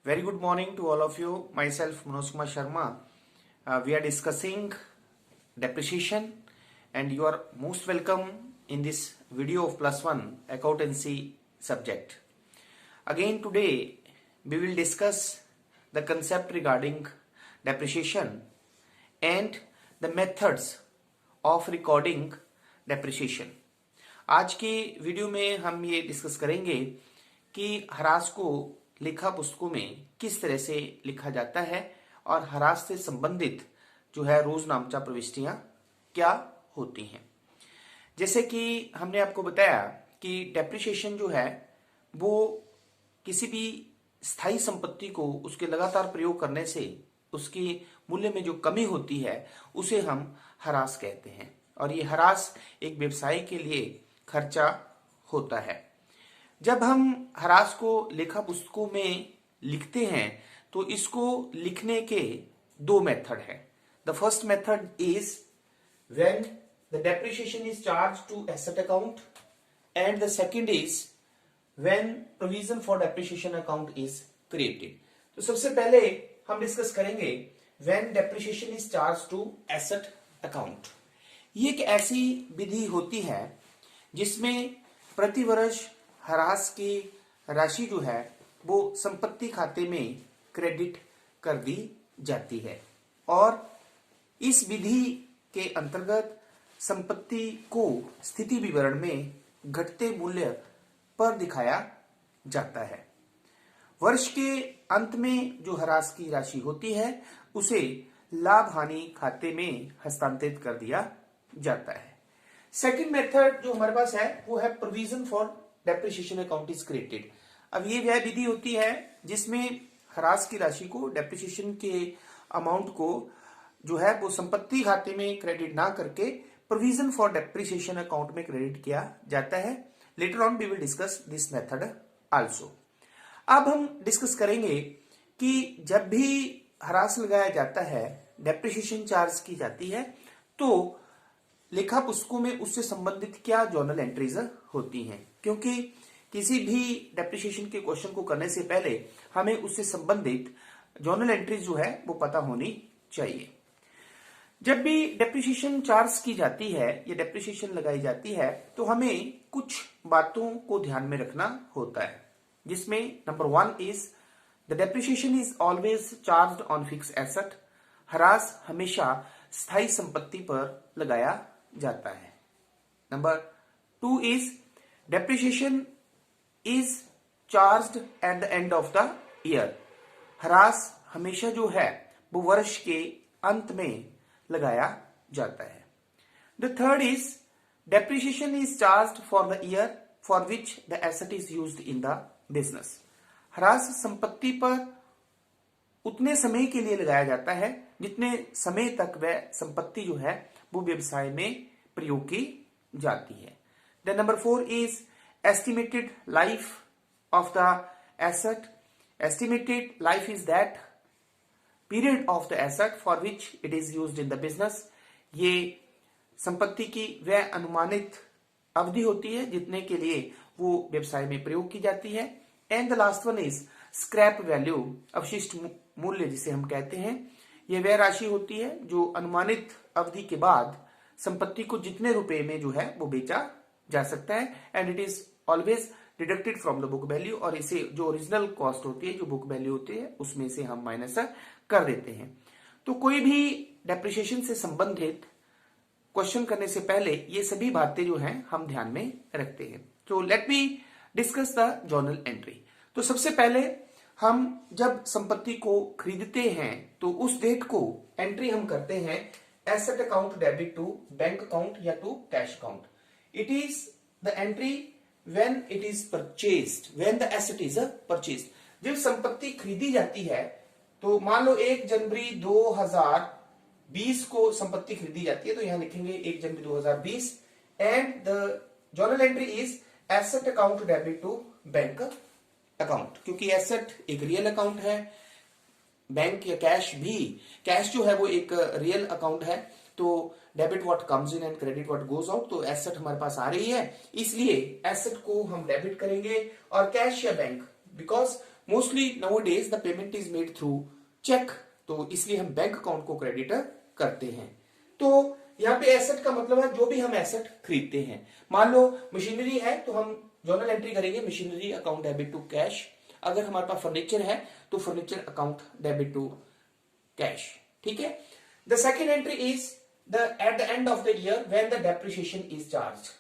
Very good morning to all of you. Myself, Manoj Kumar Sharma. We are discussing depreciation, and you are most welcome in this video of Plus One accountancy subject. Again, today we will discuss the concept regarding depreciation and the methods of recording depreciation. आज के video में हम ये discuss करेंगे कि ह्रास को लेखा पुस्तकों में किस तरह से लिखा जाता है और ह्रास से संबंधित जो है रोजनामचा प्रविष्टियां क्या होती हैं। जैसे कि हमने आपको बताया कि डेप्रिसिएशन जो है वो किसी भी स्थायी संपत्ति को उसके लगातार प्रयोग करने से उसकी मूल्य में जो कमी होती है उसे हम ह्रास कहते हैं, और ये ह्रास एक व्यवसाय के लिए खर्चा होता है। जब हम ह्रास को लेखा पुस्तकों में लिखते हैं तो इसको लिखने के दो मेथड है। The first method is when the depreciation is charge to asset account, and the second is when provision for depreciation account is created. तो सबसे पहले हम डिस्कस करेंगे when depreciation is charge to asset account. ये एक ऐसी विधि होती है जिसमें प्रति वर्ष ह्रास की राशि जो है वो संपत्ति खाते में क्रेडिट कर दी जाती है, और इस विधि के अंतर्गत संपत्ति को स्थिति विवरण में घटते मूल्य पर दिखाया जाता है। वर्ष के अंत में जो ह्रास की राशि होती है उसे लाभ हानि खाते में हस्तांतरित कर दिया जाता है। सेकंड मेथड जो हमारे पास है वो है provision for depreciation account is created. अब ये वह विधि होती है जिसमें ह्रास की राशि को, डेप्रिसिएशन के अमाउंट को जो है वो संपत्ति खाते में क्रेडिट ना करके प्रोविजन फॉर डेप्रिसिएशन अकाउंट में क्रेडिट किया जाता है। Later on we will discuss this method also. अब हम डिस्कस करेंगे कि जब भी ह्रास लगाया जाता है, डेप्रिसिएशन चार्ज की जाती है, तो लेखा पुस्तकों में उससे संबंधित क्या जर्नल एंट्रीज होती हैं, क्योंकि किसी भी डेप्रिसिएशन के क्वेश्चन को करने से पहले हमें उससे संबंधित जर्नल एंट्रीज जो है वो पता होनी चाहिए। जब भी डेप्रिसिएशन चार्ज की जाती है या डेप्रिसिएशन लगाई जाती है तो हमें कुछ बातों को ध्यान में रखना होता है, जिसमें number 1 is the depreciation is always charged on fix asset. ह्रास हमेशा स्थायी संपत्ति पर लगाया जाता है। Number 2 is depreciation is charged eight the end of the year. ह्रास हमेशा जो है वो वर्ष के अंत में लगाया जाता है। The third is depreciation is charged for the year for which the asset is used in the business. ह्रास संपत्ति पर उतने समय के लिए लगाया जाता है जितने समय तक वह संपत्ति जो है वो व्यवसाय में प्रयोग की जाती है। Then number 4 is estimated life of the asset. Estimated life is that period of the asset for which it is used in the business. ये संपत्ति की वह अनुमानित अवधि होती है जितने के लिए वो व्यवसाय में प्रयोग की जाती है। And the last one is scrap value, अवशिष्ट मूल्य जिसे हम कहते हैं। ये वह राशि होती है जो अनुमानित अवधि के बाद संपत्ति को जितने रुपए में जो है वो बेचा जा सकता है, and it is always deducted from the book value. और इसे जो ओरिजिनल कॉस्ट होती है, जो बुक वैल्यू होती है, उसमें से हम माइनस कर देते हैं। तो कोई भी डेप्रिसिएशन से संबंधित क्वेश्चन करने से पहले ये सभी बातें जो हैं हम ध्यान में रखते हैं। तो let me discuss the journal entry. तो सबसे पहले हम जब संपत्ति को खरीदते हैं तो उस डेट को एंट्री हम करते हैं asset account debit to bank account या to cash account. It is the entry when it is purchased, when the asset is purchased. जब संपत्ति खरीदी जाती है तो मान लो 1 जनवरी 2020 को संपत्ति खरीदी जाती है, तो यहां लिखेंगे 1 जनवरी 2020, and the journal entry is asset account debit to bank account, क्योंकि एसेट एक रियल अकाउंट है, बैंक या कैश भी, कैश जो है वो एक रियल अकाउंट है, तो debit what comes in and credit what goes out. तो एसेट हमारे पास आ रही है, इसलिए एसेट को हम डेबिट करेंगे, और कैश या bank, because mostly nowadays the payment is made through cheque, तो इसलिए हम बैंक अकाउंट को क्रेडिट करते हैं। तो यहाँ पे एसेट का मतलब है जो भी हम एसेट खरीदते हैं। मान लो मशीनरी है तो हम जर्नल एंट्री करेंगे machinery account debit to cash. अगर हमारे पास फर्नीचर है तो furniture account debit to cash. ठीक है। The second entry is at the end of the year when the depreciation is charge.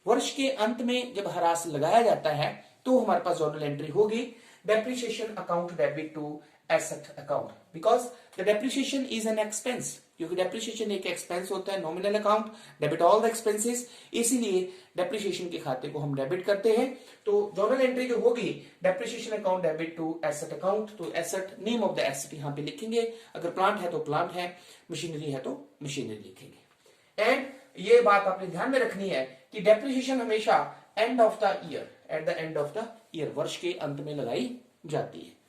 वर्ष के अंत में जब ह्रास लगाया जाता है तो हमारे पास जर्नल एंट्री होगी depreciation account debit to asset account, because the depreciation is an expense, क्योंकि डेप्रिसिएशन एक एक्सपेंस होता है, nominal account debit all the expenses, इसीलिए डेप्रिसिएशन के खाते को हम डेबिट करते हैं। तो जर्नल एंट्री जो होगी depreciation account debit to asset account, तो asset name of the asset यहां पे लिखेंगे, अगर प्लांट है तो प्लांट है, मशीनरी है तो मशीनरी लिखेंगे। एंड ये बात आपने ध्यान में रखनी है कि डेप्रिसिएशन हमेशा and of the year, eight the end of the year, वर्ष के अंत में लगाई जाती है।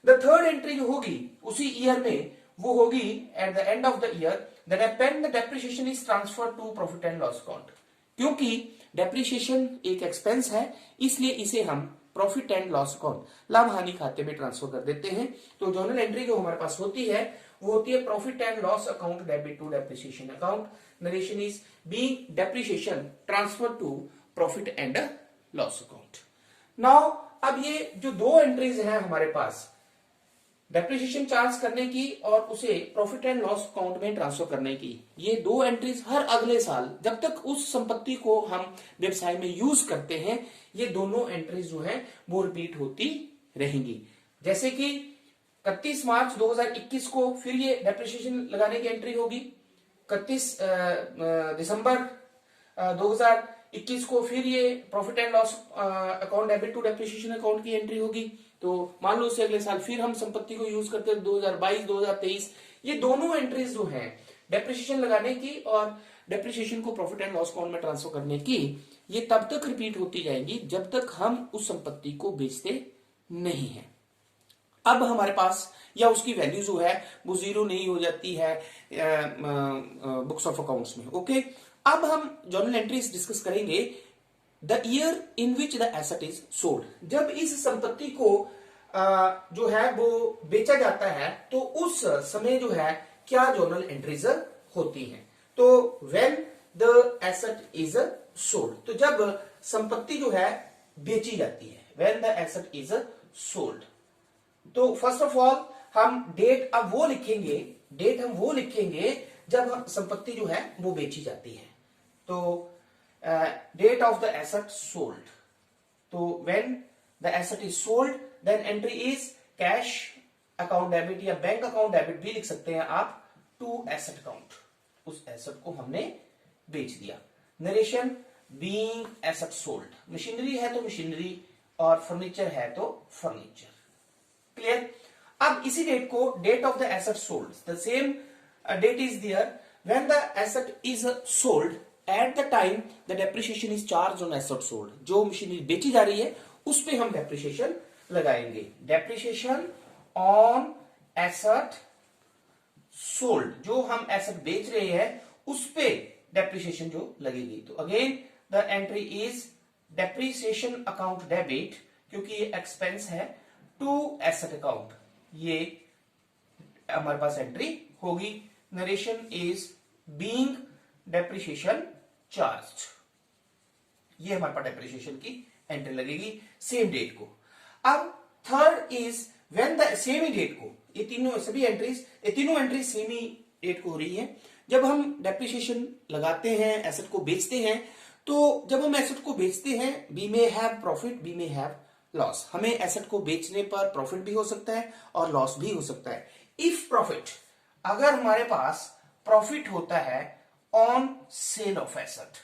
द थर्ड एंट्री जो होगी उसी ईयर में वो होगी at the end of the year when the depreciation is transferred to profit and loss account. क्योंकि डेप्रिसिएशन एक एक्सपेंस है इसलिए इसे हम प्रॉफिट एंड लॉस अकाउंट, लाभ हानि खाते में ट्रांसफर कर देते हैं। तो जर्नल एंट्री जो हमारे पास होती है वो होती है profit and loss account debit to depreciation account. Narration is being depreciation transfer to profit and loss account. Now अब ये जो दो एंट्रीज हैं हमारे पास, डेप्रिसिएशन चार्ज करने की और उसे प्रॉफिट एंड लॉस अकाउंट में ट्रांसफर करने की, ये दो एंट्रीज हर अगले साल जब तक उस संपत्ति को हम व्यवसाय में यूज करते हैं, ये दोनों एंट्रीज जो है वो रिपीट होती रहेंगी। जैसे कि 31 मार्च 2021 को फिर ये डेप्रिसिएशन लगाने की एंट्री होगी, 31 दिसंबर 2021 को फिर ये profit and loss account debit to depreciation account की एंट्री होगी। तो मान लो उससे अगले साल फिर हम संपत्ति को यूज करते हैं 2022 2023, ये दोनों एंट्रीज जो हैं डेप्रिसिएशन लगाने की और डेप्रिसिएशन को प्रॉफिट एंड लॉस अकाउंट में ट्रांसफर करने की, ये तब तक रिपीट होती जाएंगी जब तक हम उस संपत्ति को बेचते नहीं है। अब हमारे पास या उसकी वैल्यू जो है वो जीरो नहीं हो जाती है बुक्स ऑफ अकाउंट्स में। ओके, अब हम जर्नल एंट्रीज डिस्कस करेंगे the year in which the asset is sold. जब इस संपत्ति को जो है वो बेचा जाता है तो उस समय जो है क्या जर्नल एंट्रीज होती हैं। तो when the asset is sold, तो जब संपत्ति जो है बेची जाती है, when the asset is sold. तो फर्स्ट ऑफ ऑल हम डेट अब वो लिखेंगे, डेट हम वो लिखेंगे जब हम संपत्ति जो है वो बेची जाती है। तो date of the asset sold, तो when the asset is sold then entry is cash account debit या बैंक अकाउंट डेबिट भी लिख सकते हैं आप टू एसेट अकाउंट, उस एसेट को हमने बेच दिया। Narration being asset sold, machinery है तो मशीनरी और फर्नीचर है तो फर्नीचर। क्लियर। अब इसी डेट को date of the asset sold, the same date is there when the asset is sold at the time the depreciation is charge on asset sold. जो machinery बेची जा रही है उस पे हम डेप्रिसिएशन लगाएंगे, डेप्रिसिएशन ऑन एसेट सोल्ड, जो हम एसेट बेच रहे हैं उस पे डेप्रिसिएशन जो लगेगी। तो again the entry is depreciation account debit, क्योंकि ये एक्सपेंस है, टू एसेट अकाउंट, ये हमारे पास एंट्री होगी। Narration is being depreciation charge, ये हमारे पास डेप्रिसिएशन की एंट्री लगेगी सेम डेट को। अब third is when the same ही डेट को, ये तीनों सभी एंट्रीज, ये तीनों एंट्रीज सेम ही डेट को हो रही है। जब हम डेप्रिसिएशन लगाते हैं, एसेट को बेचते हैं, तो जब हम एसेट को बेचते हैं we may have profit we may have loss, हमें एसेट को बेचने पर प्रॉफिट भी हो सकता है और लॉस भी हो सकता है। इफ प्रॉफिट, अगर हमारे पास प्रॉफिट होता है ऑन सेल ऑफ एसेट,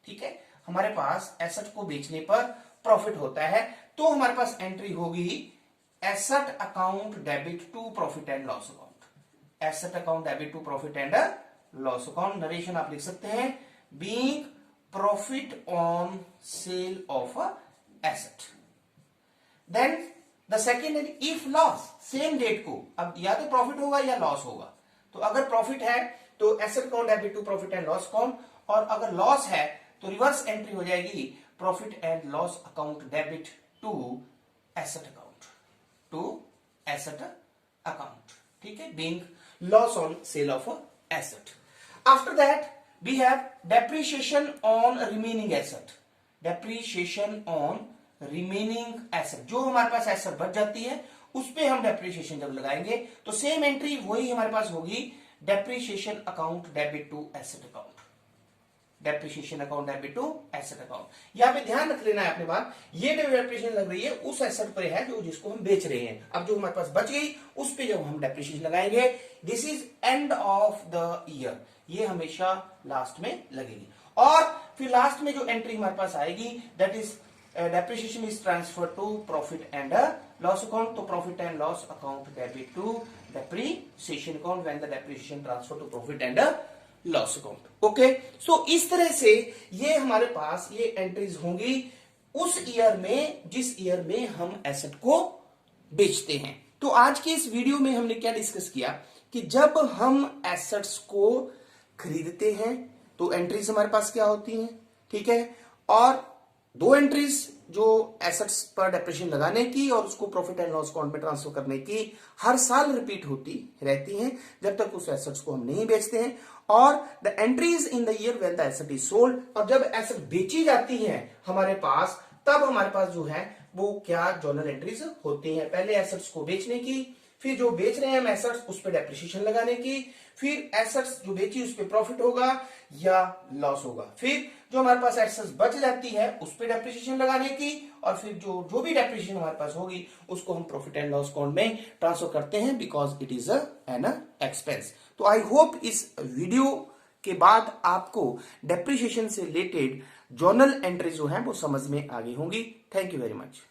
ठीक है, हमारे पास एसेट को बेचने पर प्रॉफिट होता है, तो हमारे पास एंट्री होगी asset account debit to profit and loss account, asset account debit to profit and loss account. Narration आप लिख सकते हैं being profit on sale of asset. Then the second is if loss, same date को, अब या तो profit होगा या लॉस होगा। तो अगर प्रॉफिट है तो asset account debit to profit and loss account, और अगर लॉस है तो रिवर्स एंट्री हो जाएगी profit and loss account debit to asset account. To asset account, ठीक है, being loss on sale of asset. After that we have depreciation on remaining asset. Depreciation on remaining asset, जो हमारे पास asset बच जाती है उस पे हम डेप्रिसिएशन जब लगाएंगे तो सेम एंट्री वही हमारे पास होगी, depreciation account debit to asset account. Depreciation account debit to asset account. यहां पे ध्यान रख लेना है अपने बात, ये जो डेप्रिसिएशन लग रही है उस एसेट पर है जो जिसको हम बेच रहे हैं. अब जो हमारे पास बच गई उस पे जब हम डेप्रिसिएशन लगाएंगे, this is and of the year, ये हमेशा लास्ट में लगेगी. और फिर लास्ट में जो एंट्री हमारे पास आएगी that is depreciation is transfer to profit and loss account. तो profit and loss account debit to depreciation account when the depreciation transfer to profit and loss account. Okay, so इस तरह से ये हमारे पास ये एंट्रीज होंगी उस ईयर में जिस ईयर में हम एसेट को बेचते हैं. तो आज के इस वीडियो में हमने क्या डिस्कस किया कि जब हम एसेट्स को खरीदते हैं तो एंट्रीज हमारे पास क्या होती हैं, ठीक है, और दो एंट्रीज जो एसेट्स पर डेप्रिसिएशन लगाने की और उसको प्रॉफिट एंड लॉस अकाउंट में ट्रांसफर करने की हर साल रिपीट होती रहती हैं जब तक उस एसेट्स को हम नहीं बेचते हैं. और the entries in the year when the asset is sold, और जब एसेट बेची जाती है हमारे पास तब हमारे पास जो है वो क्या जर्नल एंट्रीज होती हैं. पहले एसेट्स को बेचने की, फिर जो बेच रहे हैं हम एसेट्स उस पर डेप्रिसिएशन लगाने की, फिर एसेट्स जो बेची उस पर प्रॉफिट होगा या लॉस होगा, फिर जो हमारे पास एसेट्स बच जाती है उस पर डेप्रिसिएशन लगाने की, और फिर जो भी डेप्रिसिएशन हमारे पास होगी उसको हम प्रॉफिट एंड लॉस अकाउंट में ट्रांसफर करते हैं because it is an expense. तो आई होप इस वीडियो के बाद आपको डेप्रिसिएशन से रिलेटेड जर्नल एंट्री जो है वो समझ में आ गई होंगी. Thank you very much.